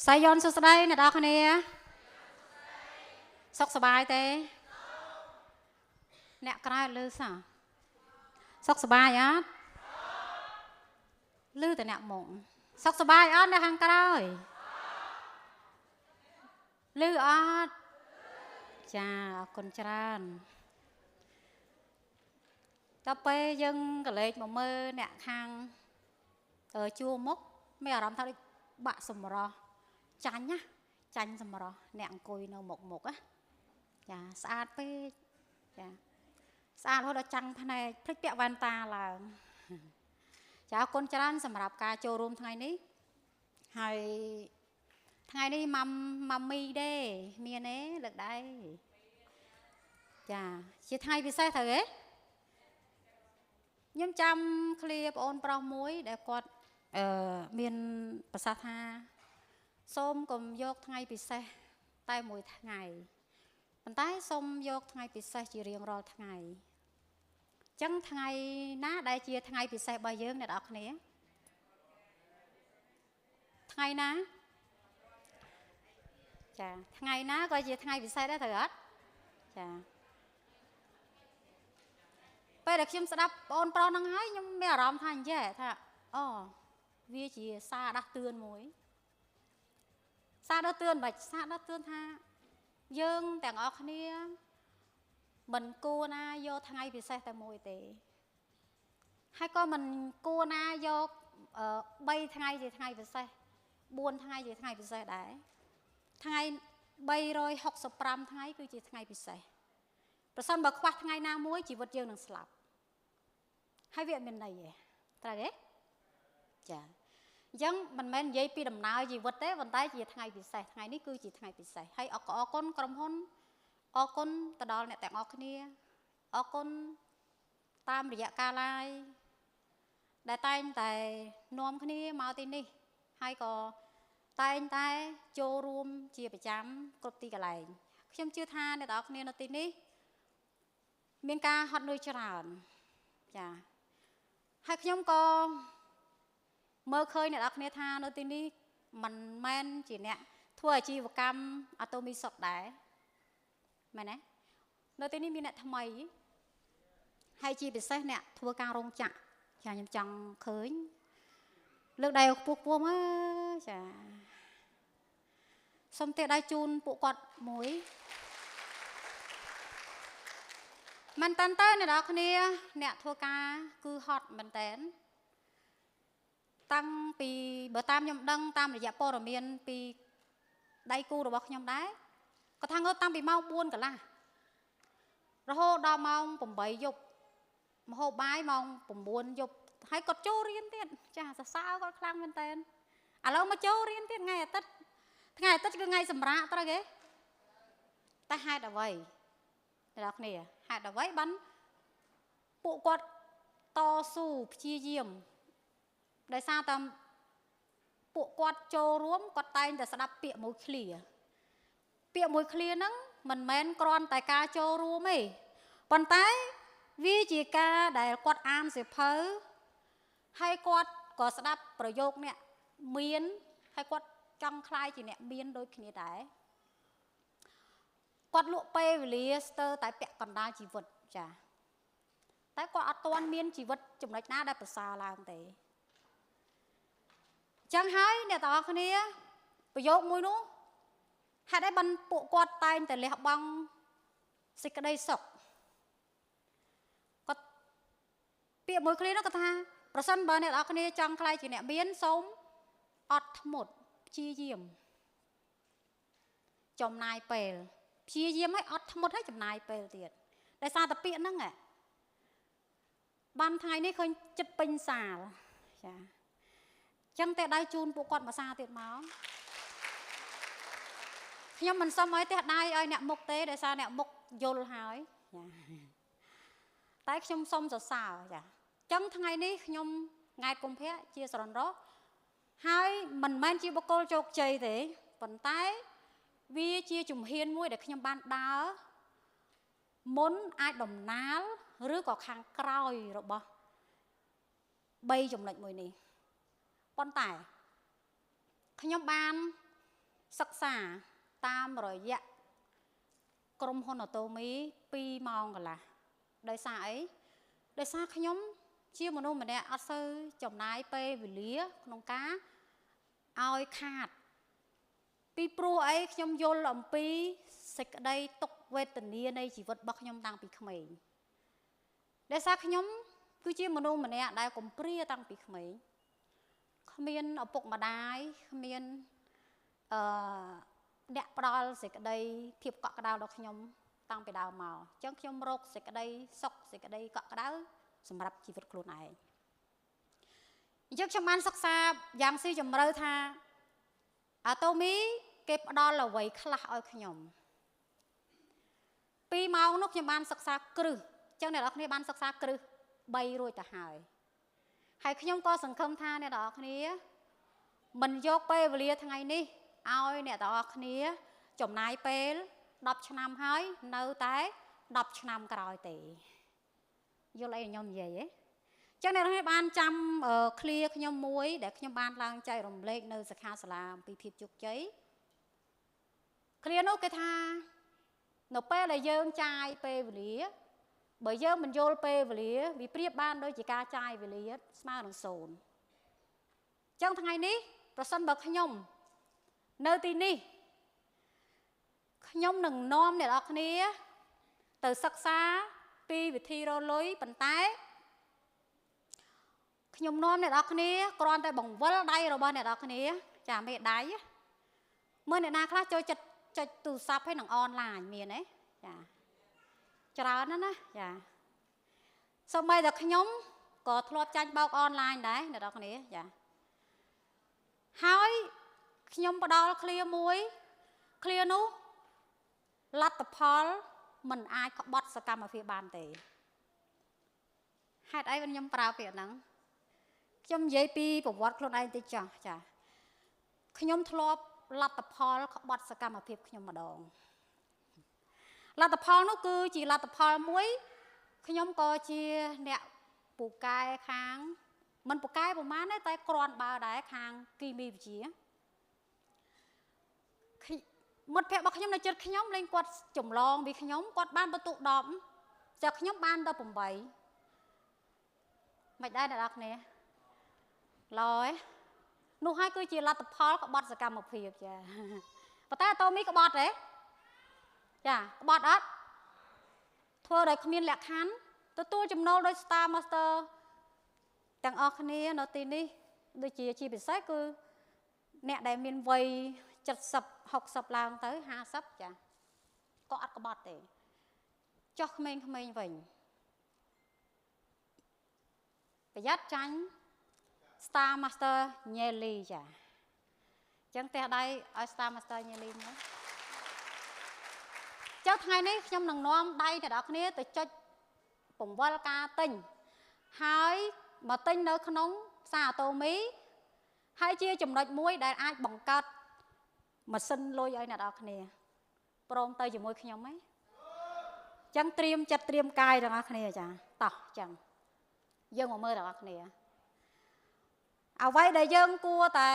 Sai yon sốt đây nè đó con nè. Sốc sờ bài thế. Nè cái lư sao? Sốc sờ bài á. Lư từ nè mộng. Sốc sờ bài á nè hàng cái. Lư á. Chà con tràn. Tập bê dân cái lệch mà mơ nè hàng. Ở chua mốc. Mẹ làm thao đi bạ sầm rò. Chanh nhá. Chanh sầm rò. Nè cùi nó mộc mộc á. Chà sát bê. Chà. Sát thôi đó chăng thế này. Thích bẹ van ta là. Chà con tràn sầm rạp ca chô rùm thằng này. Hay. Thằng này mầm mì đê. Miền ấy lực đây. Chà. Chị thằng này bị xe thử ấy. Nhưng chăm clip ôn pro muối để quạt miền bà sa tha xôm cùng dọc ngày bị xe tay mùi ngày bàn tay xôm dọc ngày bị xe chỉ riêng rồi ngày chẳng ngày ná đây chia ngày bị xe bao nhiêu này đọc nè ngày ná chà ngày ná coi gì ngày bị xe đó thử hết chà bây giờ khi đáp ôn pro năng hái nhưng mẹ rõm thành chứ thà vì chỉ xa đắt tươn muối xa đắt tươn bạch xa đắt tươn tha dương tàng ọc nia mình cô na vô thằng ai bị xe tại mùi tệ hay có mình cô na vô bay thằng ai gì thằng ai bị xe buôn thằng ai gì thằng ai bị xe đấy thằng ai bay rồi học sập ram thằng ai cứ chỉ thằng ai bị xe rồi xong bật khoát thằng ai na muối chỉ vật dương đừng slap hai viện bên này vậy ta đấy chà dân mình men dây pi đầm nào gì vật đấy vận tải chỉ thằng ngày bị sảy thằng ngày ní cứ chỉ thằng ngày bị sảy hay ở con cầm hôn ở con ta đó này tặng ở kia ở con tam để dạ ca lai đại tay tại nom kia mau tin đi hay có tay cho room chia bị chấm cột tì cả lại khi chưa tha này đó kia nó tin đi miền ca hot nuôi tràn chà hay khi có mơ khơi này đặc biệt tha nó tin đi mình men chỉ nè thua chi vào cam atomi sọt đá mày nè nó tin đi mi nè tham mày hay chi bị say nè thua cao rong chạ chả nhầm chẳng khơi lúc đây buộc á chả xong tiệt đai chun bộ quạt muối mình tan tay này đó kia nè thua ca cứ hot mình tén tăng pi bờ tam nhom đăng tam để dạ po rồi miền pi đây cu rồi bọc nhom đá có thằng ơi tam bị mau buôn cả là rồi hô đau mong bầm bậy dục mà hô bái mong bầm buôn dục hay cột châu riêng tiệt chả sao có khang bên tên lâu mà châu riêng tiệt ngày tết cứ ngày sầm rạ ta ghế ta hai đã vậy đọc nè hai đã vậy bắn bộ quạt to su chia diêm đại sao tam bộ quạt châu rúm quạt tay để đập bịa mùi khlia nắng mình men con tại ca châu rúm ấy còn tay vì chỉ ca để quạt am sẽ phơi hay quạt có đậpประโยค nè miên hay quạt trong khai chỉ nè miên đôi khi đấy quạt lụa pe với lister tại bẹ còn đa chỉ vật chả tại quạt toàn miên chỉ vật chủng này na đã xa làm thế chẳng hay nè tao cái này bây giờ mùi nó hai đấy bắn bộ quạt tay để lấy học bằng xịt cái đây sọc có bịa mùi cái nó có tha person bờ này tao cái này chẳng khai chỉ nè biến sống ọt một chi diêm chồng nai pèl chi diêm hay ọt một hết chồng nai pèl tiệt tại sao tập bịa nó nghe ban thay này khơi chất pin xả chẳng thể đai chun bộ quạt mà xa tiệt máu nhưng mình xong ấy tiệt đai ai nè mục tế để sao nè mục vô hỏi tại trong xong rồi sao chẳng thằng ngày ní nhung ngày cùng phép chia sẻ đó hai mình mang chia bọc cô chọc chơi thế còn tay vì chia chùm hiên muối để khi ban đá muốn ai đồng ná rứa có khang còi rồi bò bay chùm lệnh mùi này con tải khi nhóm ban សិក្សាតាមរយៈក្រុមហ៊ុនអូតូមី2ម៉ោងកន្លះដោយសារអីដោយសារខ្ញុំជាមនុស្សម្នាក់អត់សូវចំណាយពេលវេលាក្នុងការឲ្យខាតពីព្រោះអីខ្ញុំយល់អំពីសេចក្តីទុក្ខវេទនានៃជីវិតរបស់ខ្ញុំតាំងពីក្មេងដោយសារខ្ញុំគឺជាមនុស្សម្នាក់ដែលកំព្រាតាំងពីក្មេងគ្មានឪពុកម្ដាយគ្មានអ្នកផ្ដល់សេចក្តីភាពកក់ក្ដៅដល់ខ្ញុំតាំងពីដើមមកអញ្ចឹងខ្ញុំរកសេចក្តីសុខសេចក្តីកក់ក្ដៅសម្រាប់ជីវិតខ្លួនឯងអញ្ចឹងខ្ញុំបានសិក្សាយ៉ាងស៊ីជម្រៅថាអាតូមីគេផ្ដល់អ្វីខ្លះឲ្យខ្ញុំ2ម៉ោងនោះខ្ញុំបានសិក្សាគ្រឹះអញ្ចឹងអ្នកនរគ្នាបានសិក្សាគ្រឹះ3រួចទៅហើយខ្ញុំក៏សង្ឃឹមថាអ្នកនរគ្នាមិនយកពេលវេលាថ្ងៃនេះឲ្យអ្នកនរគ្នាចំណាយពេល10ឆ្នាំហើយនៅតែ10ឆ្នាំក្រោយទេយល់អីខ្ញុំនិយាយទេចឹងអ្នកនរគ្នាបានចាំឃ្លាខ្ញុំមួយដែលខ្ញុំបានឡើងចែករំលែកនៅសិក្ខាសាលាអំពីភាពជោគជ័យឃ្លានោះគេថានៅពេលដែលយើងចាយពេលវេលាបើយើងមិនយល់ពេលវេលាវាប្រៀបបានដូចជាការចាយវេលាស្មើនឹង0ចឹងថ្ងៃនេះប្រសិនបើខ្ញុំនៅទីនេះខ្ញុំនឹងនាំអ្នកនរគ្នាទៅសិក្សាពីវិធីរលុយប៉ុន្តែខ្ញុំនាំអ្នកនរគ្នាគ្រាន់តែបង្វិលដៃរបស់អ្នកនរគ្នាចាមេដៃមើលអ្នកណាខ្លះចូលចិត្តចុចទូរស័ព្ទហើយនឹងអនឡាញមានទេចាច្រើនណាស់ណាចាសូម្បីតែខ្ញុំក៏ធ្លាប់ចាញ់បោកអនឡាញដែរអ្នកនរគ្នាចាហើយខ្ញុំផ្ដល់ឃ្លាមួយឃ្លានោះលទ្ធផលមិនអាចក្បត់សកម្មភាពបានទេហេតុអីខ្ញុំប្រើពាក្យហ្នឹងខ្ញុំនិយាយពីប្រវត្តិខ្លួនឯងតិចចាខ្ញុំធ្លាប់លទ្ធផលក្បត់សកម្មភាពខ្ញុំម្ដងលទ្ធផលនោះគឺជាលទ្ធផលមួយខ្ញុំក៏ជាអ្នកពូកែខាងមិនពូកែប្រហែលទេតែគ្រាន់បើដែរខាងគីមីវិទ្យាមិត្តភក្តិរបស់ខ្ញុំនៅជិតខ្ញុំលេងគាត់ចម្លងពីខ្ញុំគាត់បានបន្ទុក10ចាខ្ញុំបានដល់8មិនដែរអ្នកនរគ្នាឡយនោះហើយគឺជាលទ្ធផលក្បត់សកម្មភាពចាប៉ុន្តែអាតូមីក្បត់ទេចាក្បត់អត់ធ្វើដោយគ្មានលក្ខខណ្ឌទទួលចំណូលដោយ Star Master ទាំងអស់គ្នានៅទីនេះដូចជាពិសេសគឺអ្នកដែលមានវ័យ70 60ឡើងទៅ50ចាក៏អត់ក្បត់ទេចុះក្មេងៗវិញប្រយ័ត្នចាញ់ Star Master ញ៉េលីចាអញ្ចឹងផ្ទះដៃឲ្យ Star Master ញ៉េលីមកចុះថ្ងៃនេះខ្ញុំនឹងនាំដៃអ្នកនរគ្នាទៅចុចពង្វិលការទិញហើយមកទិញនៅក្នុងផ្សារអាតូមីហើយជាចំណុចមួយដែលអាចបង្កើតម៉ាស៊ីនលុយឲ្យអ្នកនរគ្នាព្រមទៅជាមួយខ្ញុំហ៎អញ្ចឹងត្រៀមចិត្តត្រៀមកាយទាំងអស់គ្នាចាតោះអញ្ចឹងយើងមកមើលទាំងអស់គ្នាអ្វីដែលយើងគួរតែ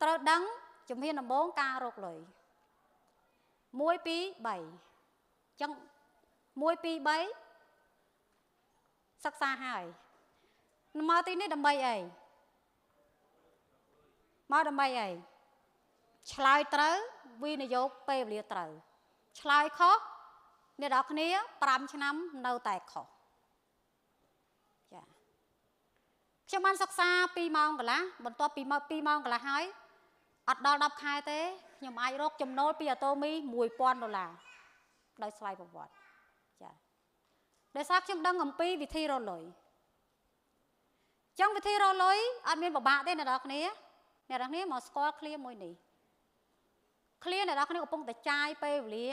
ត្រូវដឹងជំហានដំបូងការរកលុយ1 2 3អញ្ចឹង1 2 3សិក្សាហើយមកទីនេះដើម្បីអីមកដើម្បីអីឆ្លើយត្រូវវិនិយោគពេលវេលាត្រូវឆ្លើយខុសអ្នកនរគ្នា5ឆ្នាំនៅតែខុសចាខ្ញុំបានសិក្សា2ម៉ោងកន្លះបន្ទាប់ពី2ម៉ោងកន្លះហើយអត់ដល់10ខែទេខ្ញុំអាចរកចំណូលពីអាតូមី$1000ដោយស្វ័យប្រវត្តិចាដោយសារខ្ញុំដឹងអំពីវិធីរលុយចឹងវិធីរលុយអត់មានពិបាកទេអ្នកនរគ្នាមកស្គាល់ឃ្លាមួយនេះឃ្លាអ្នកនរគ្នាកំពុងតែចាយពេលវេលា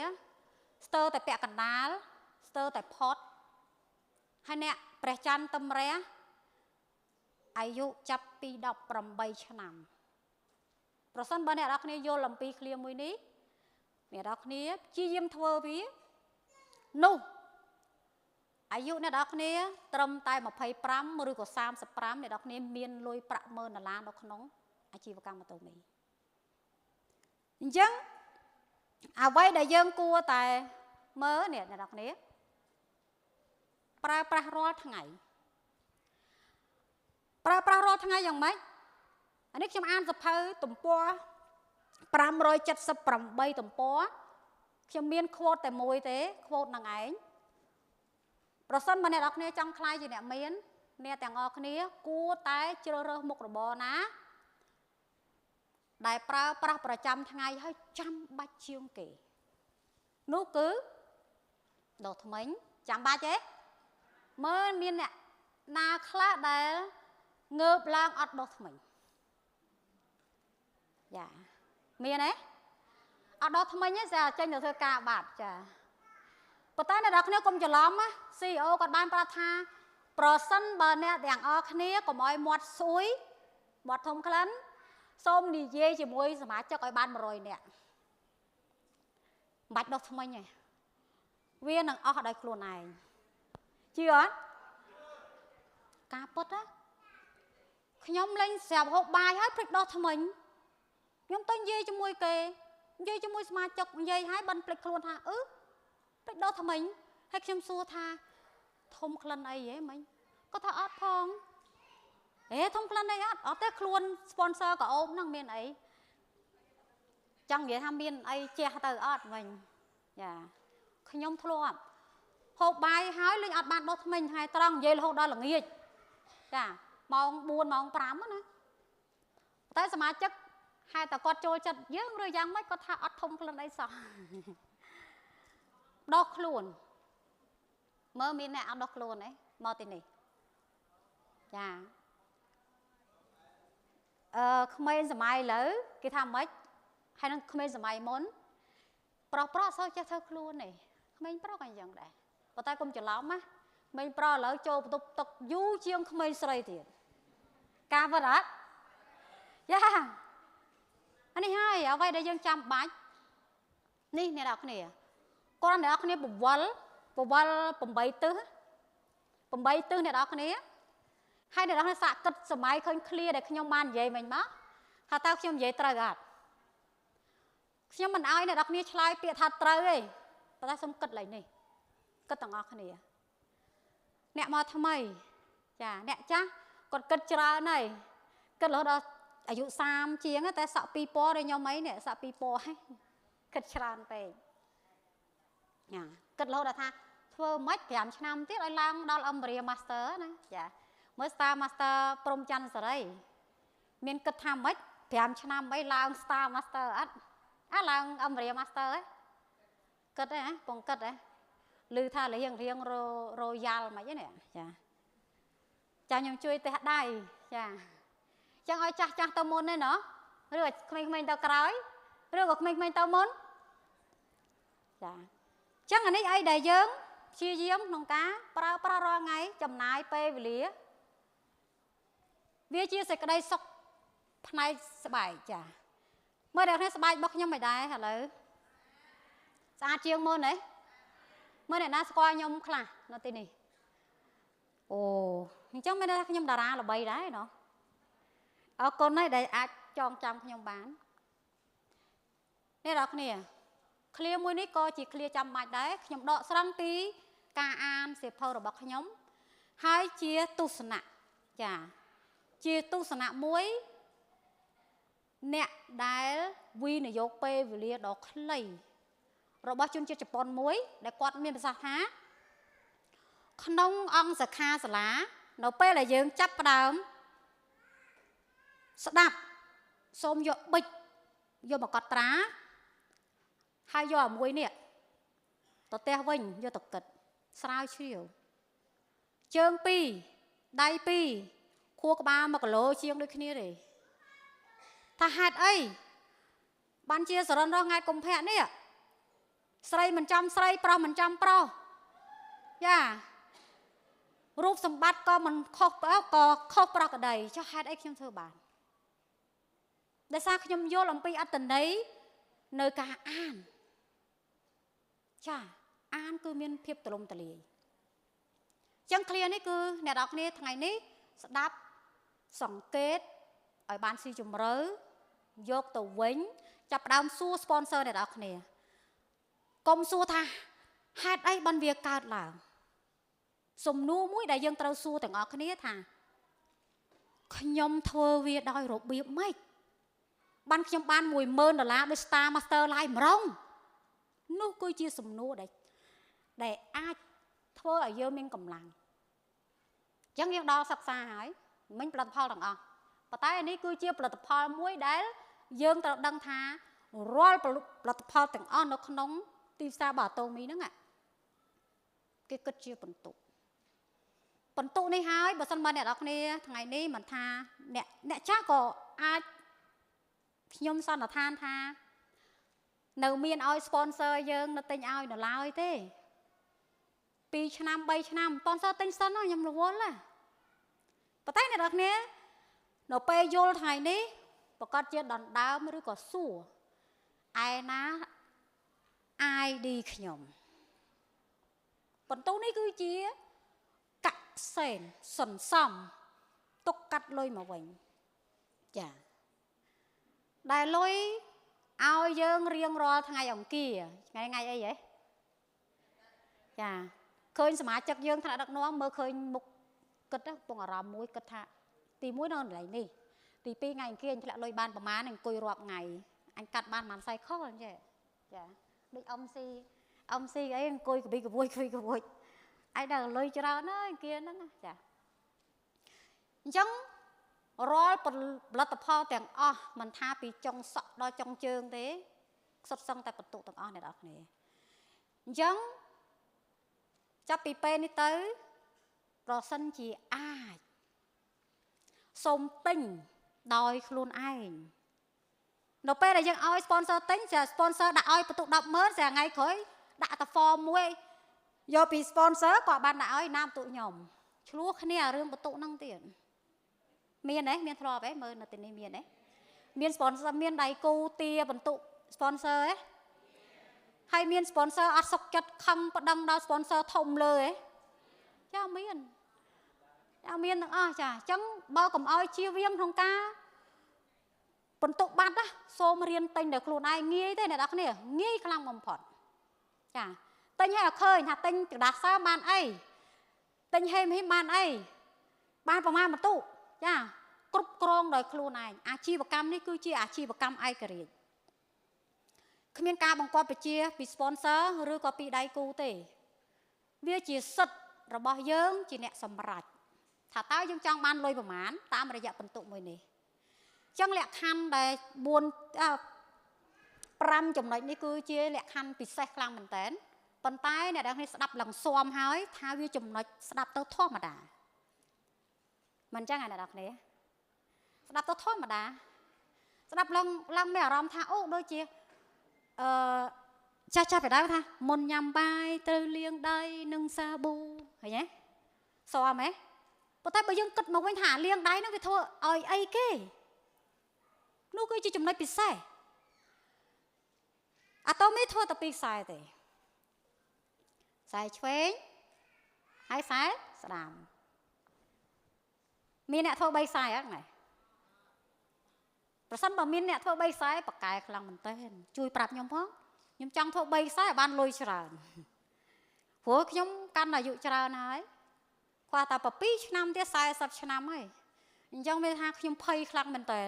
ស្ទើរតែពាក់កណ្ដាលស្ទើរតែផុតហើយអ្នកព្រះច័ន្ទទឹមរះអាយុចាប់ពី18ឆ្នាំប្រសិនបើអ្នកនរគ្នាយល់អំពីឃ្លាមួយនេះអ្នកនរគ្នាព្យាយាមធ្វើវានោះអាយុអ្នកនរគ្នាត្រឹមតែ25ឬក៏35អ្នកនរគ្នាមានលុយប្រាក់$1,000,000នៅក្នុងអាជីវកម្មអាតូមី Dân à vậy để dân cua tại mớ nè là đọc nế pra ro ngày pra ro ngày dòng mấy anh ấy trong an dập hơi tụm po pram rồi chặt sập pram bay tụm po trong miên khô tại môi thế khô nàng ấy rồi sân mà nè đọc nế trong khai gì nè miên nè tàng ngọc nế cua tay chưa rơ một bò ná đại pra trăm ngày hơi trăm ba chiêu kể nú cứ đồ thằng mấy trăm ba chế mới miên nè na khá đại ngợp lang ọt đồ thằng mình dạ miên ấy ọt đồ thằng mình nhé giờ trên được thưa cả bạt chà bữa tới này đọc nếu công chờ lắm á CEO còn ban pra tha pro sân bờ nè đèn ở khné có mọi mọt suối mọt thông khấn xôm đi dê chỉ môi mà cho coi ban mà rồi nè bạch đọc thằng mình nhỉ viên đằng ở đây luôn này chưa cá bớt á nhóm lên xèo hộp bài hết phịch đọc thằng mình nhóm tôi dê cho môi kề dê cho môi mà chọc dê hai bên phịch luôn ha phịch đọc thằng mình hay xem xua tha thông khăn ấy vậy mình có thà ớt phong ê thông khăn ấy ở tới luôn sponsor của ôm năng miền ấy chẳng vậy tham miền ấy che từ ớt mình dạ nhóm thua hộp bài hái lên ớt bạn đốt mình hai trăng vậy là hộp đó là nghiệt dạ mong buồn mong pram á nè tới mà chắc hai ta con trôi chật dướng rồi giang mấy có thà ớt thông khăn ấy sao đốt luôn mơ miền này ăn đốt luôn đấy mơ tin này dạ không mấy giờ mai lỡ cái tham mấy hay nó không mấy giờ mai muốn pro sao cho thơ luôn này không mấy pro còn dần đấy và tay cũng chờ lắm á mấy pro lỡ cho tục du chiêng không mấy sợi tiền ca vật á dạ anh đi hai ở đây dân chăm bánh ní nè đọc nè con này đọc nè bụng bay tư nè đọc nè hai này đó sạ cất sớm mai khơi clear để nhom ban vậy mình má, hà tao nhom vậy trời gạt, nhom mình ai này đọc nia chlai bịa thật trời ấy, ta xong cất lại này, cất tầng ngọc này, nè mà tham mày, chả nè chá, còn cất trời này, cất lỡ đó, ở dụ sam chiếng á, ta sợ pipo đây nhom mấy nè sợ pipo hay, cất trời về, nhà, cất lỡ đó tha, thưa mấy giảm năm tiết ai lang đó là âm bria master này, chả mới Star Master prom chan sờ đây, miền cất tham mấy, giảm năm mấy lang Star Master á lang âm bria master ấy, cất đấy á, còn cất đấy, lư tha là riêng royal mấy cái này, chà, chà nhung chui tê hát đai, chà, chẳng ai chà tao môn đấy nó, rồi mình tao cày, rồi mình tao môn, chà, chẳng anh ấy ai đại dương, chia diếm nông cá, pra ro ngay, chầm nai pe về lía. Vì chia sẻ cái đây sọc này bài chả mới được thấy bài bóc nhau mày đai hả lỡ xa chiêng môn đấy mới này nó coi nhau khla nó tên này ồ nhưng chắc mấy đây nhau đà ra là bay đấy nó ở con này đây chọn trăm nhau bán nên đó nè clear môi ní coi chỉ clear trăm mạch đấy nhau đọ sang tí ca an xếp phơ rồi bóc nhóm hai chia tu sna chả chia tu sna muối nè đái vi này dọc pe về lia đỏ clay rồi bao chung chia chập pon muối để quạt miên sa há nông ong sa kha sa lá nó pe là dương chấp đám đạp xôm vô bịch vô một cọt trá hai vô muối nè tao teo vinh vô tập kịch sao chiều chương pi đai pi khua cái ba mà cái lô chiêng đôi kia này ta hạt ấy ban chia sẻ đó ngay cùng hẹn đấy ạ xây mình trăm pro yeah rúp sầm bát co mình khóc pro cả đầy cho hạt ấy trong thơ bản để sao khi nhom vô làm pi ăn tình đấy nơi cả an chà an cứ miên phiệp tờ lông tờ lì chẳng clear này cứ nè đọc này thằng này đáp sòng kết ở ban si chùm rớ dốt tàu vĩnh ចាប់ដើមសួរ sponsor អ្នកនរគ្នាកុំសួរថាហេតុអីបានវាកើតឡើងសំណួរមួយដែលយើងត្រូវសួរទាំងអស់គ្នាថាខ្ញុំធ្វើវាដោយរបៀបម៉េចបានខ្ញុំបាន$10000ដោយ Star Master Live ម្ដងនោះគឺជាសំណួរដែលអាចធ្វើឲ្យយើងមានកម្លាំងអញ្ចឹងយើងដល់សិក្សាហើយមិញផលិតផលទាំងអស់ប៉ុន្តែនេះគឺជាផលិតផលមួយដែលយើងត្រូវដឹងថារាល់ផលិតផលទាំងអស់នៅក្នុងទីផ្សារបាតូមីហ្នឹងគេគិតជាបន្ទុកនេះហើយបើសិនបើអ្នកនរគ្នាថ្ងៃនេះមិនថាអ្នកចាស់ក៏អាចខ្ញុំសន្និដ្ឋានថានៅមានឲ្យ sponsor យើងនៅទិញឲ្យនៅឡើយទេ2ឆ្នាំ3ឆ្នាំ sponsor ទិញសិនខ្ញុំរវល់ប៉ុន្តែអ្នកនរគ្នានៅពេលយល់ថ្ងៃនេះប្រកាសជាដណ្ដើមឬក៏សួរឯណា ID ខ្ញុំបន្ទូនេះគឺជាកសិណសន្សំទុកកាត់លុយមកវិញចាដែលលុយឲ្យយើងរៀងរាល់ថ្ងៃអង្គារថ្ងៃអីហ៎ចាឃើញសមាជិកយើងថ្នាក់ដឹកនាំមើលឃើញមុខគិតទៅពងអារម្មណ៍មួយគិតថាទី1នៅកន្លែងនេះទី2ថ្ងៃអង្គារអញធ្លាក់លុយបានប្រមាណអង្គុយរាប់ថ្ងៃអញកាត់បានប្រហែលសៃខលអញ្ចឹងចាដូចអ៊ំស៊ីអីអង្គុយកប៊ីកបួយឯដល់លុយច្រើនហើយអង្គារហ្នឹងចាអញ្ចឹងរាល់ផលិតផលទាំងអស់មិនថាពីចុងសក់ដល់ចុងជើងទេសុទ្ធសឹងតែបន្ទុកទាំងអស់អ្នកនរគ្នាអញ្ចឹងចាប់ពីពេលនេះទៅប្រសិនជាអាចសូមទិញដោយខ្លួនឯងនៅពេលដែលយើងឲ្យ sponsor ទិញចា sponsor ដាក់ឲ្យបន្ទុក100000ស្រាថ្ងៃក្រោយដាក់តែ form មួយយកពី sponsor ក៏បានដាក់ឲ្យណាមបន្ទុកខ្ញុំឆ្លោះគ្នារឿងបន្ទុកហ្នឹងទៀតមានទេមានធ្លាប់ទេមើលនៅទីនេះមានទេមាន sponsor មានដៃគូទាបន្ទុក sponsor ទេហើយមាន sponsor អត់សុខចិត្តខឹងប្តឹងដល់ sponsor ធំលើទេចាមានទាំងអស់ចាអញ្ចឹងបើកុំឲ្យជៀសវាងក្នុងការបន្ទុកបាត់ណាសូមរៀនទិញដល់ខ្លួនឯងងាយទេអ្នកនរគ្នាងាយខ្លាំងបំផុតចាទិញឲ្យឃើញថាទិញក្រដាសសើបានអីទិញហេមបានអីបានប្រមាណបន្ទុកចាគ្រប់គ្រងដោយខ្លួនឯងអាជីវកម្មនេះគឺជាអាជីវកម្មឯករាជ្យគ្មានការបង្គាប់បញ្ជាពី sponsor ឬក៏ពីដៃគូទេវាជាសិទ្ធិរបស់យើងជាអ្នកសម្រេចថាតើយើងចង់បានលុយប្រមាណតាមរយៈបន្ទុកមួយនេះអញ្ចឹងលក្ខខណ្ឌដែល5ចំណុចនេះគឺជាលក្ខខណ្ឌពិសេសខ្លាំងមែនតើប៉ុន្តែអ្នកទាំងនេះស្ដាប់ឡើងស៊ាំហើយថាវាចំណុចស្ដាប់ទៅធម្មតាមិនអញ្ចឹងអ្នកទាំងនេះស្ដាប់ទៅធម្មតាស្ដាប់ឡើងមានអារម្មណ៍ថាអូដូចជាចាស់បដៅថាមុនញ៉ាំបាយត្រូវលាងដៃនឹងសាប៊ូឃើញទេស៊ាំហ៎ប៉ុន្តែបើយើងគិតមកវិញថាលាងដៃហ្នឹងវាធ្វើឲ្យអីគេនោះគឺជាចំណុចពិសេសអាតូមីធ្វើតែពីខ្សែទេខ្សែឆ្វេងហើយខ្សែស្ដាំមានអ្នកធ្វើ3ខ្សែអត់ណែប្រសិនបើមានអ្នកធ្វើ3ខ្សែប៉កែខ្លាំងមែនតើជួយប្រាប់ខ្ញុំផងខ្ញុំចង់ធ្វើ3ខ្សែឲ្យបានលុយច្រើនព្រោះខ្ញុំកាន់អាយុច្រើនហើយគាត់តែ7ឆ្នាំទៀត40ឆ្នាំហើយអញ្ចឹងវាថាខ្ញុំភ័យខ្លាំងមែនតើ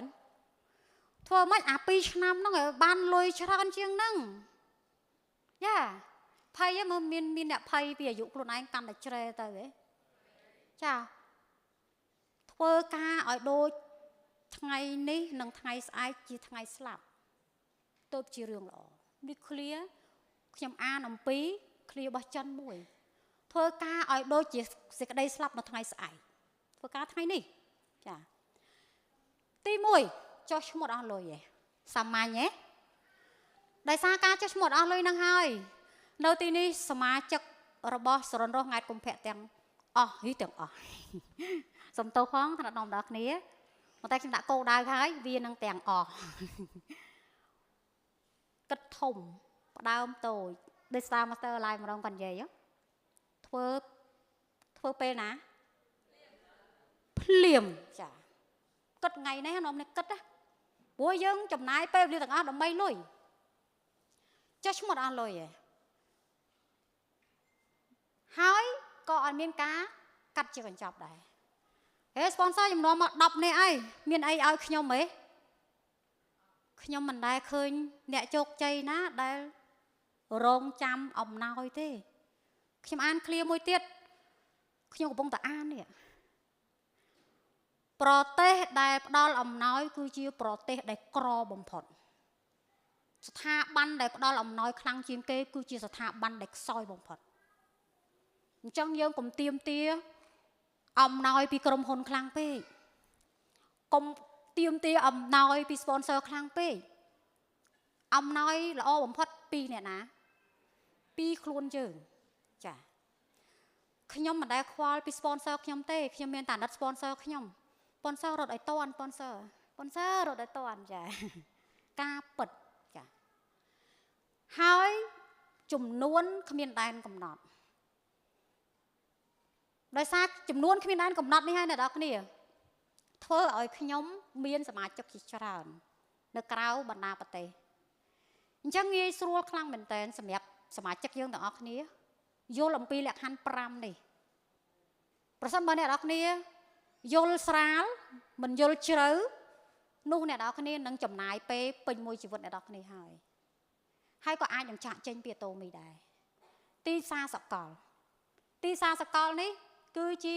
ធ្វើមិនអា2ឆ្នាំហ្នឹងឲ្យបានលុយច្រើនជាងហ្នឹងយ៉ាភ័យមើលមានអ្នកភ័យពីអាយុខ្លួនឯងកាន់តែជ្រេទៅហ៎ចាធ្វើការឲ្យដូចថ្ងៃនេះនិងថ្ងៃស្អែកជាថ្ងៃស្លាប់ទៅជារឿងល្អនេះ clear ខ្ញុំអានអំពី clear របស់ចិនមួយធ្វើការឲ្យដូចជាសេចក្តីស្លាប់នៅថ្ងៃស្អែកធ្វើការថ្ងៃនេះចាទី1ចុះឈ្មោះអស់លុយឯងសាមញ្ញឯងដោយសារការចុះឈ្មោះអស់លុយហ្នឹងហើយនៅទីនេះសមាជិករបស់សរិនរស់ង៉ែតកុម្ភៈទាំងអស់សំទោសផងថ្នាក់នាំដល់គ្នាប៉ុន្តែខ្ញុំដាក់គោលដៅហើយវានឹងទាំងអស់គិតធំផ្ដើមតូចដូច Star Master Live ម្ដងគាត់និយាយធ្វើពេលណាភ្លាមចាគិតថ្ងៃនេះនាំនេះគិតណា ព្រោះយើងចំណាយពេលវេលាទាំងអស់ដើម្បីលុយចេះឈ្មោះអស់លុយឯងហើយក៏អត់មានការកាត់ជាកញ្ចប់ដែរហេ sponsor ចំនួនមក10នាក់អីមានអីឲ្យខ្ញុំហ៎ខ្ញុំមិនដែលឃើញអ្នកជោគជ័យណាដែលរងចាំអំណោយទេខ្ញុំអានឃ្លាមួយទៀតខ្ញុំកំពុងតែអាននេះប្រទេសដែលផ្ដល់អំណោយគឺជាប្រទេសដែលក្របំផុតស្ថាប័នដែលផ្ដល់អំណោយខ្លាំងជាងគេគឺជាស្ថាប័នដែលខ្សោយបំផុតអញ្ចឹងយើងកុំទាមទារអំណោយពីក្រុមហ៊ុនខ្លាំងពេកកុំទាមទារអំណោយពី sponsor ខ្លាំងពេកអំណោយល្អបំផុតពីអ្នកណាពីខ្លួនយើងចាខ្ញុំមិនដែលខ្វល់ពី sponsor ខ្ញុំទេខ្ញុំមានតែអាណិត sponsor ខ្ញុំ sponsor រត់ឲ្យតន់ sponsor រត់ឲ្យតន់ចាការពិតចាហើយចំនួនគ្មានដែនកំណត់ដោយសារចំនួនគ្មានដែនកំណត់នេះហើយអ្នកនរគ្នាធ្វើឲ្យខ្ញុំមានសមាជិកជាច្រើននៅក្រៅបណ្ដាប្រទេសអញ្ចឹងងាយស្រួលខ្លាំងមែនតើសម្រាប់សមាជិកយើងទាំងអស់គ្នាយល់អំពីលក្ខខណ្ឌ5នេះប្រសិនបើអ្នកនរគ្នាយល់ស្រាលមិនយល់ជ្រៅនោះអ្នកនរគ្នានឹងចំណាយពេលពេញមួយជីវិតអ្នកនរគ្នាហើយក៏អាចនឹងចាក់ចេញពីអាតូមីដែរទីផ្សារសកលនេះគឺជា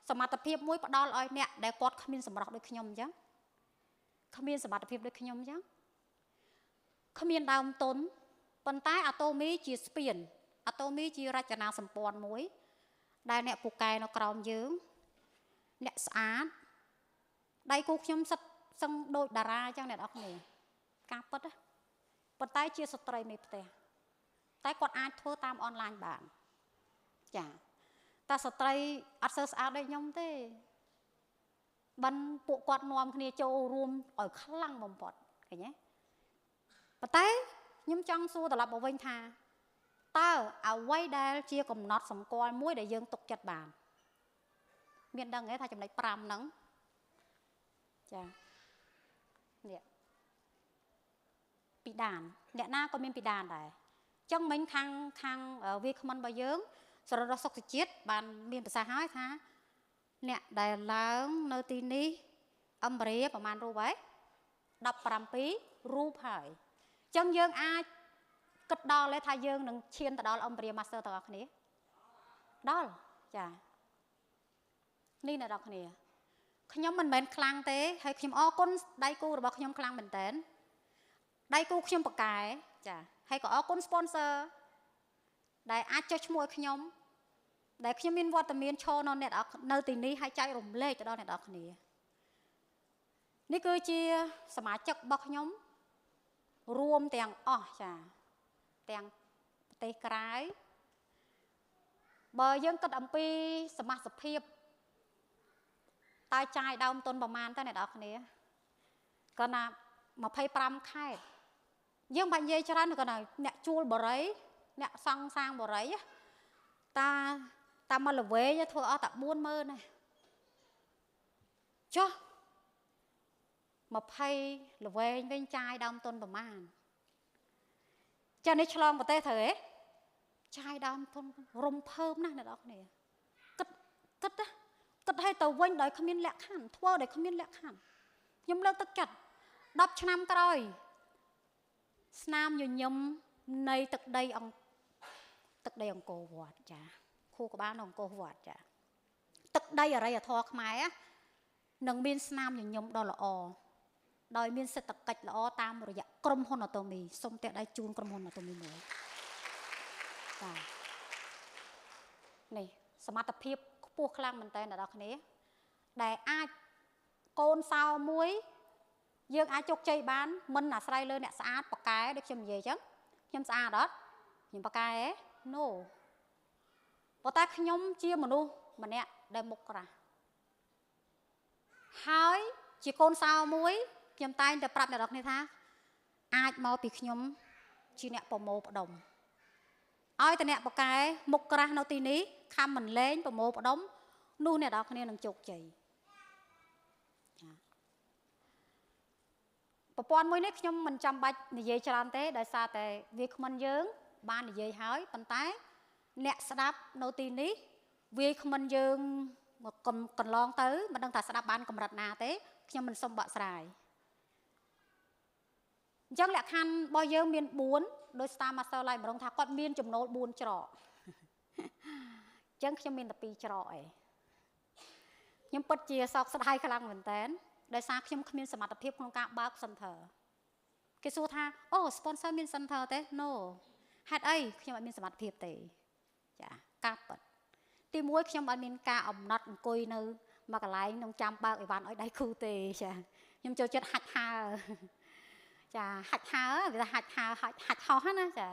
សមត្ថភាពមួយផ្ដល់ឲ្យអ្នកដែលគាត់គ្មានសម្រស់ដូចខ្ញុំអញ្ចឹងគ្មានសមត្ថភាពដូចខ្ញុំអញ្ចឹងគ្មានដើមទុនប៉ុន្តែអាតូមីជាស្ពានអាតូមីជារចនាសម្ព័ន្ធមួយដែលអ្នកពូកែនៅក្រោមយើងអ្នកស្អាតដៃគូខ្ញុំសិតសឹងដូចតារាអញ្ចឹងអ្នកនរគ្នាការពិតប៉ុន្តែជាស្ត្រីមេផ្ទះតែគាត់អាចធ្វើតាមអនឡាញបានចាតែស្ត្រីអត់សូវស្អាតដូចខ្ញុំទេបិណ្ឌពួកគាត់នាំគ្នាចូលរួមឲ្យខ្លាំងបំផុតឃើញទេប៉ុន្តែខ្ញុំចង់សួរត្រឡប់មកវិញថាតើអ្វីដែលជាកំណត់សម្គាល់មួយដែលយើងទុកចិត្តបានមានដឹងទេថាចំណុច5ហ្នឹងចានេះពីដានអ្នកណាក៏មានពីដានដែរអញ្ចឹងមិញខាងវាគ្មិនរបស់យើងសរុបសុខជាតិបានមានប្រសាសន៍ហើយថាអ្នកដែលឡើងនៅទីនេះអំរាប្រហែលរូបហើយ17រូបហើយអញ្ចឹងយើងអាចគិតដល់ទេថាយើងនឹងឈានទៅដល់អំរា Master ទាំងអស់គ្នាដល់ចានេះអ្នកនរគ្នាខ្ញុំមិនមែនខ្លាំងទេហើយខ្ញុំអរគុណដៃគូរបស់ខ្ញុំខ្លាំងមែនតើដៃគូខ្ញុំបកែចាហើយក៏អរគុណ sponsor ដែលអាចចុះឈ្មោះឲ្យខ្ញុំដែលខ្ញុំមានវត្តមានឈរនៅទីនេះហើយចែករំលែកទៅដល់អ្នកនរគ្នានេះគឺជាសមាជិករបស់ខ្ញុំរួមទាំងអស់ចាទាំងប្រទេសក្រៅបើយើងគិតអំពីសមាជិកភាពតើចាយដើមទុនប្រមាណតើអ្នកនរគ្នាគាត់ណា25ខែយើងបាច់និយាយច្រើនគាត់ណាអ្នកជួលបរិយអ្នកសង់សាងបរិយតាមកល្វែងធ្វើអស់តែ40000ណាចុះ20ល្វែងវិញចាយដើមទុនប្រមាណចានេះឆ្លងប្រទេសត្រូវហ៎ចាយដើមទុនរំភើបណាស់អ្នកនរគ្នាគិតឲ្យទៅវិញដោយគ្មានលក្ខខណ្ឌធ្វើដោយគ្មានលក្ខខណ្ឌខ្ញុំលើកទឹកចិត្ត10ឆ្នាំក្រោយស្នាមញញឹមនៃទឹកដីអង្គរវត្តចាខួរក្បាលនៅអង្គរវត្តចាទឹកដីអរិយធម៌ខ្មែរនឹងមានស្នាមញញឹមដ៏ល្អដោយមានសេដ្ឋកិច្ចល្អតាមរយៈក្រុមហ៊ុនអាតូមីសូមតែដៃជូនក្រុមហ៊ុនអាតូមីមួយចានេះសមត្ថភាពខ្ពស់ខ្លាំងមែនតើអ្នកនរគ្នាដែលអាចកូនសោមួយយើងអាចជោគជ័យបានមិនអាស្រ័យលើអ្នកស្អាតប៉កែដូចខ្ញុំនិយាយអញ្ចឹងខ្ញុំស្អាតអត់ខ្ញុំប៉កែ no ប៉ុន្តែខ្ញុំជាមនុស្សម្នាក់ដែលមុខក្រាស់ហើយជាកូនសោមួយខ្ញុំតែងតែប្រាប់អ្នកនរគ្នាថាអាចមកពីខ្ញុំជាអ្នកប្រមូលផ្ដុំឲ្យតែអ្នកប៉កែមុខក្រាស់នៅទីនេះខំមិនលែងប្រមូលផ្ដុំនោះអ្នកនរគ្នានឹងជោគជ័យ ប្រព័ន្ធមួយនេះខ្ញុំមិនចាំបាច់និយាយច្រើនទេដោយសារតែវាគ្មិនយើងបាននិយាយហើយប៉ុន្តែអ្នកស្ដាប់នៅទីនេះវាគ្មិនយើងមកកន្លងទៅមិនដឹងថាស្ដាប់បានកម្រិតណាទេខ្ញុំមិនសុំបកស្រាយអញ្ចឹងលក្ខខណ្ឌរបស់យើងមាន4ដោយ Star Master ឡាយម្ដងថាគាត់មានចំណូល4ច្រកអញ្ចឹងខ្ញុំមានតែ2ច្រកឯងខ្ញុំពិតជាសោកស្ដាយខ្លាំងមែនតើដោយសារខ្ញុំគ្មានសមត្ថភាពក្នុងការបើក center គេសួរថាអូ sponsor មាន center ទេ no ហេតុអីខ្ញុំអត់មានសមត្ថភាពទេចាការពិតទី1ខ្ញុំអត់មានការអំណត់អង្គុយនៅមួយកន្លែងនឹងចាំបើកអីវ៉ាន់ឲ្យដៃគូទេចាខ្ញុំចូលចិត្តហាច់ហើចាហាច់ហើវាថាហាច់ហើហាច់ហោះណាចា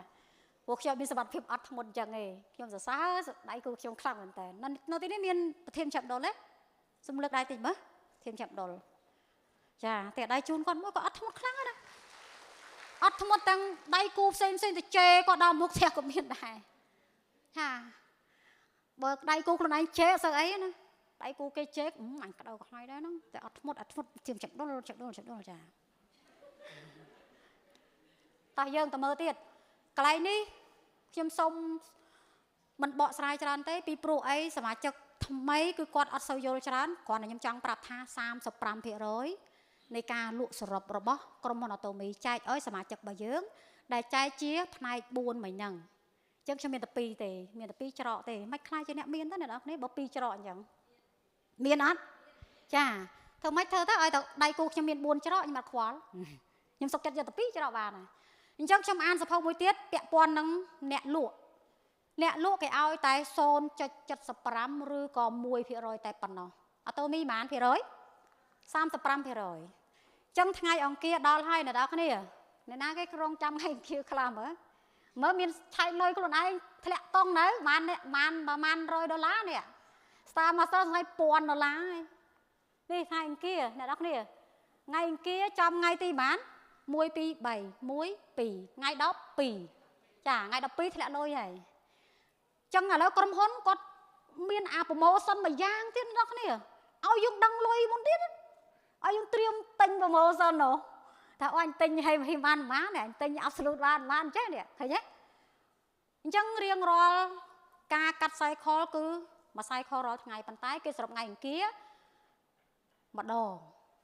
ពួកខ្ញុំមានសមត្ថភាពអត់ធ្ងន់អញ្ចឹងទេខ្ញុំសរសើរដៃគូខ្ញុំខ្លាំងមែនតើនៅទីនេះមានប្រធានចាប់ដុលទេសុំលើកដៃតិចមើលប្រធានចាប់ដុលចាតែដៃជូនគាត់មួយក៏អត់ធ្ងន់ខ្លាំងណាអត់ធ្ងន់ទាំងដៃគូផ្សេងទៅជេក៏ដល់មុខផ្ទះក៏មានដែរចាបើដៃគូខ្លួនឯងជេសឹកអីណាដៃគូគេជេអញក្តៅក៏ហើយដែរហ្នឹងតែអត់ធ្ងន់ជាចាប់ដុលចាតោះយើងទៅមើលទៀតកន្លែងនេះខ្ញុំសុំមិនបកស្រាយច្រើនទេពីព្រោះអីសមាជិកថ្មីគឺគាត់អត់សូវយល់ច្រើនគ្រាន់តែខ្ញុំចង់ប្រាប់ថា 35% នៃការលក់សរុបរបស់ក្រុមហ៊ុនអូតូមីចែកឲ្យសមាជិករបស់យើងដែលចែកជាផ្នែក4មិញហ្នឹងអញ្ចឹងខ្ញុំមានតែ2ទេមានតែ2ច្រកទេមិនខ្លាចជាអ្នកមានទេអ្នកនរគ្នាបើ2ច្រកអញ្ចឹងមានអត់ចាធ្វើម៉េចធ្វើទៅឲ្យតែដៃគូខ្ញុំមាន4ច្រកខ្ញុំអត់ខ្វល់ខ្ញុំសុខចិត្តយកតែ2ច្រកបានហើយអញ្ចឹងខ្ញុំអានសភៅមួយទៀតពាក់ព័ន្ធនឹងអ្នកលក់គេឲ្យតែ 0.75 ឬក៏ 1% តែប៉ុណ្ណោះអូតូមីប៉ុន្មានភាគរយ 35% អញ្ចឹងថ្ងៃអង្គារដល់ហើយអ្នកនរគ្នាអ្នកណាគេក្រុងចាំថ្ងៃអង្គារខ្លះមើលមានឆែកលុយខ្លួនឯងធ្លាក់តង់នៅប្រហែល$100នេះ Star Master ថ្ងៃ$1000នេះថ្ងៃអង្គារអ្នកនរគ្នាថ្ងៃអង្គារចំថ្ងៃទីប៉ុន្មាន1 2 3 1 2ថ្ងៃ12ចាថ្ងៃ12ធ្លាក់លុយហើយចឹងឥឡូវក្រុមហ៊ុនគាត់មានអាប្រម៉ូសិនមួយយ៉ាងទៀតអ្នកគ្នាឲ្យយើងដឹងលុយមុនទៀតឲ្យយើងត្រៀមទិញប្រម៉ូសិននោះថាអញទិញឲ្យបានអញទិញ absolute បានចេះនេះឃើញទេអញ្ចឹងរៀងរាល់ការកាត់ cycle គឺមួយ cycle រាល់ថ្ងៃប៉ុន្តែគេសរុបថ្ងៃអង្គារម្ដង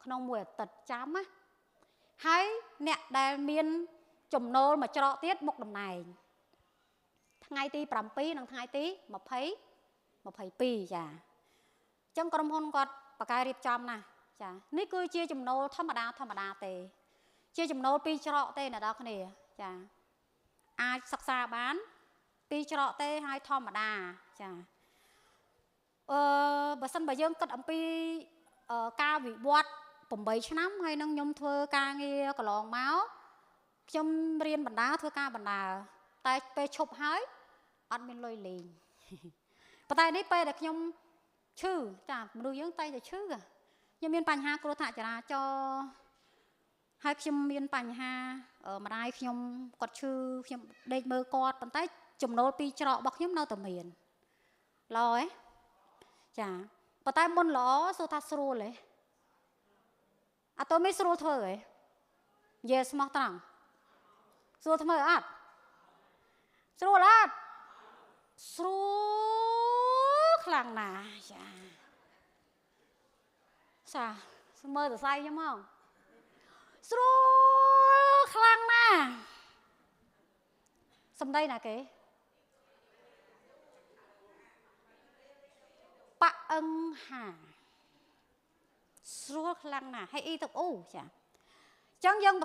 ក្នុងមួយអាទិត្យចាំណាហើយអ្នកដែលមានចំណូលមួយច្រកទៀតមុខតំណែងថ្ងៃទី7និងថ្ងៃទី22ចាអញ្ចឹងក្រុមហ៊ុនគាត់បកកែរៀបចំណាចានេះគឺជាចំណូលធម្មតាទេជាចំណូល2ច្រកទេអ្នកនរគ្នាចាអាចសិក្សាបាន2ច្រកទេហើយធម្មតាចាបើសិនបើយើងគិតអំពីការវិវត្ត8ឆ្នាំហើយនឹងខ្ញុំធ្វើការងារកន្លងមកខ្ញុំរៀនបណ្ដាធ្វើការបណ្ដាតែពេលឈប់ហើយអត់មានលុយលេងប៉ុន្តែនេះពេលដែលខ្ញុំឈឺចាមនុស្សយើងតែតែឈឺខ្ញុំមានបញ្ហាគ្រោះថ្នាក់ចរាចរណ៍ហើយខ្ញុំមានបញ្ហាម្ដាយខ្ញុំគាត់ឈឺខ្ញុំដេកមើលគាត់ប៉ុន្តែចំណូល2ច្រករបស់ខ្ញុំនៅតែមានល្អហ៎ចាប៉ុន្តែមុនល្អសួរថាស្រួលហ៎អត់ទៅមិនស្រួលធ្វើហ៎និយាយស្មោះត្រង់ស្រួលធ្វើអត់ស្រួលអត់ស្រួលខ្លាំងណាស់ចាមើលសរសៃខ្ញុំមកស្រួលខ្លាំងណាស់សំដីណាគេប៉អឹងហាស្រួលខ្លាំងណាស់ហើយអ៊ីទឹកអ៊ូចាអញ្ចឹងយើង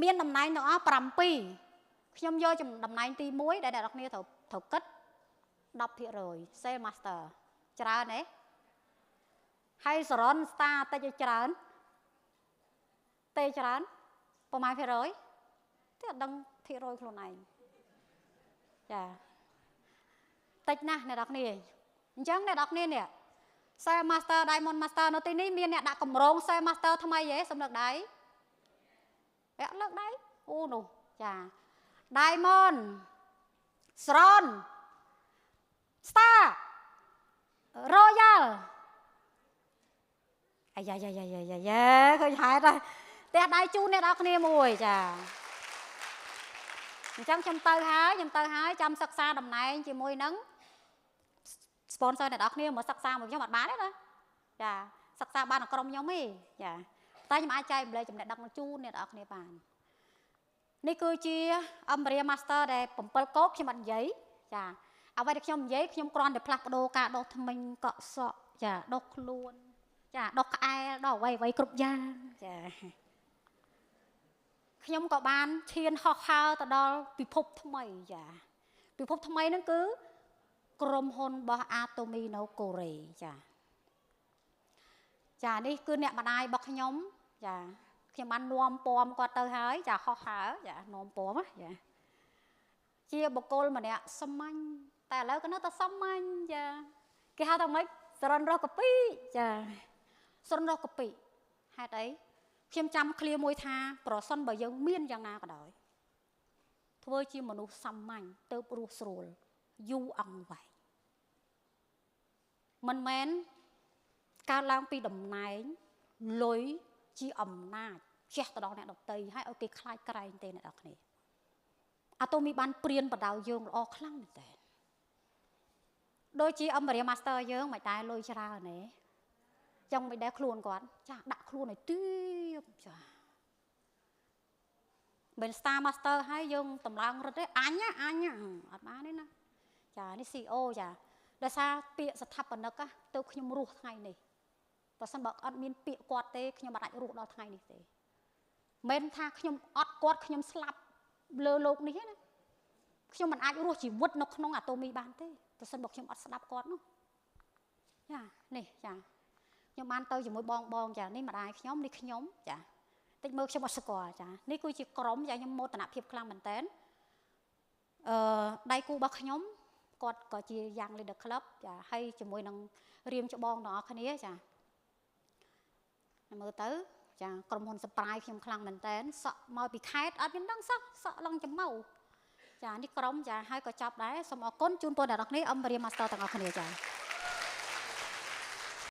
មានតំណែងទាំងអស់7ខ្ញុំយកតំណែងទី1ដែលអ្នកនរគ្នាត្រូវគិត 10% Sale Master ច្រើនទេហើយសរន Star តិចច្រើនទេច្រើនប្រហែលភាគរយទេអត់ដឹងភាគរយខ្លួនឯងចាតិចណាស់អ្នកនរគ្នាអញ្ចឹងអ្នកនរគ្នានេះ Sale Master Diamond Master នៅទីនេះមានអ្នកដាក់កម្រង Sale Master ថ្មីហ៎សំលើកដៃអត់លើកដៃអូនោះចា Diamond ស្រន Star Royal អាយ៉ាឃើញហេតុហើយ តែដៃជូនអ្នកនរគ្នាមួយចាអញ្ចឹងខ្ញុំទៅហើយចាំសិក្សាតំណែងជាមួយនឹង sponsor អ្នកនរគ្នាមកសិក្សាមកខ្ញុំអត់បានទេណាចាសិក្សាបានក្រុមខ្ញុំទេចាតែខ្ញុំអាចចែកម្លែកចំណេះដឹងជូនអ្នកនរគ្នាបាននេះគឺជាអំរា master ដែល7កោដខ្ញុំអត់និយាយចាអ្វីដែលខ្ញុំនិយាយខ្ញុំគ្រាន់តែផ្លាស់ប្ដូរការដុសថ្មិញកក់សក់ចាដុសខ្លួនចាដុសក្អែលដុសអ្វីគ្រប់យ៉ាងចាខ្ញុំក៏បានឈានហោះហើរទៅដល់ពិភពថ្មីចាពិភពថ្មីហ្នឹងគឺក្រុមហ៊ុនរបស់ Atomy នៅកូរ៉េចានេះគឺអ្នកម្ដាយរបស់ខ្ញុំចាខ្ញុំបាននាំពំគាត់ទៅហើយចាហោះហើរចានាំពំចាជាបុគ្គលម្នាក់សាមញ្ញតែឥឡូវក៏នៅតែសាមញ្ញចាគេហៅថាម៉េចសរិនរស់កាពីចាសរិនរស់កាពីហេតុអីខ្ញុំចាំឃ្លាមួយថាប្រសិនបើយើងមានយ៉ាងណាក៏ដោយធ្វើជាមនុស្សសាមញ្ញទៅរស់ស្រួលយូរអង្វែងមិនមែនកើតឡើងពីតំណែងលុយជាអំណាចចេះទៅដល់អ្នកដទៃហើយឲ្យគេខ្លាចក្រែងទេអ្នកនរគ្នាអាតូមីបានព្រៀនបដៅយើងល្អខ្លាំងមែនតើដូចជាអមរា master យើងមិនតែលុយច្រើនទេចឹងមិនដែលខ្លួនគាត់ចាដាក់ខ្លួនឲ្យទៀបចាមិន star master ហើយយើងតម្លើងរត់ទេអញអត់បានទេណាចានេះ CEO ចាដោយសារពាក្យស្ថាបនិកទៅខ្ញុំរស់ថ្ងៃនេះបើសិនបើអត់មានពាក្យគាត់ទេខ្ញុំមិនអាចរស់ដល់ថ្ងៃនេះទេមិនថាខ្ញុំអត់គាត់ខ្ញុំស្លាប់លើโลกនេះទេណាខ្ញុំមិនអាចរស់ជីវិតនៅក្នុងអាតូមីបានទេបើសិនបើខ្ញុំអត់ស្ដាប់គាត់នោះចានេះចាខ្ញុំបានទៅជាមួយបងចានេះម្ដាយខ្ញុំនេះខ្ញុំចាតិចមើលខ្ញុំអត់ស្គាល់ចានេះគឺជាក្រុមចាខ្ញុំមោទនភាពខ្លាំងមែនតើដៃគូរបស់ខ្ញុំគាត់ក៏ជា Young Leader Club ចាហើយជាមួយនឹងរៀមច្បងទាំងអស់គ្នាចាមើលទៅចាក្រុមហ៊ុន Surprise ខ្ញុំខ្លាំងមែនតើសក់មកពីខេត្តអត់មានដឹងសោះសក់ឡងចំមៅចានេះក្រុមចាហើយក៏ចប់ដែរសូមអរគុណជូនពរដល់អ្នកនរគ្នាអមរា Master ទាំងអស់គ្នាចា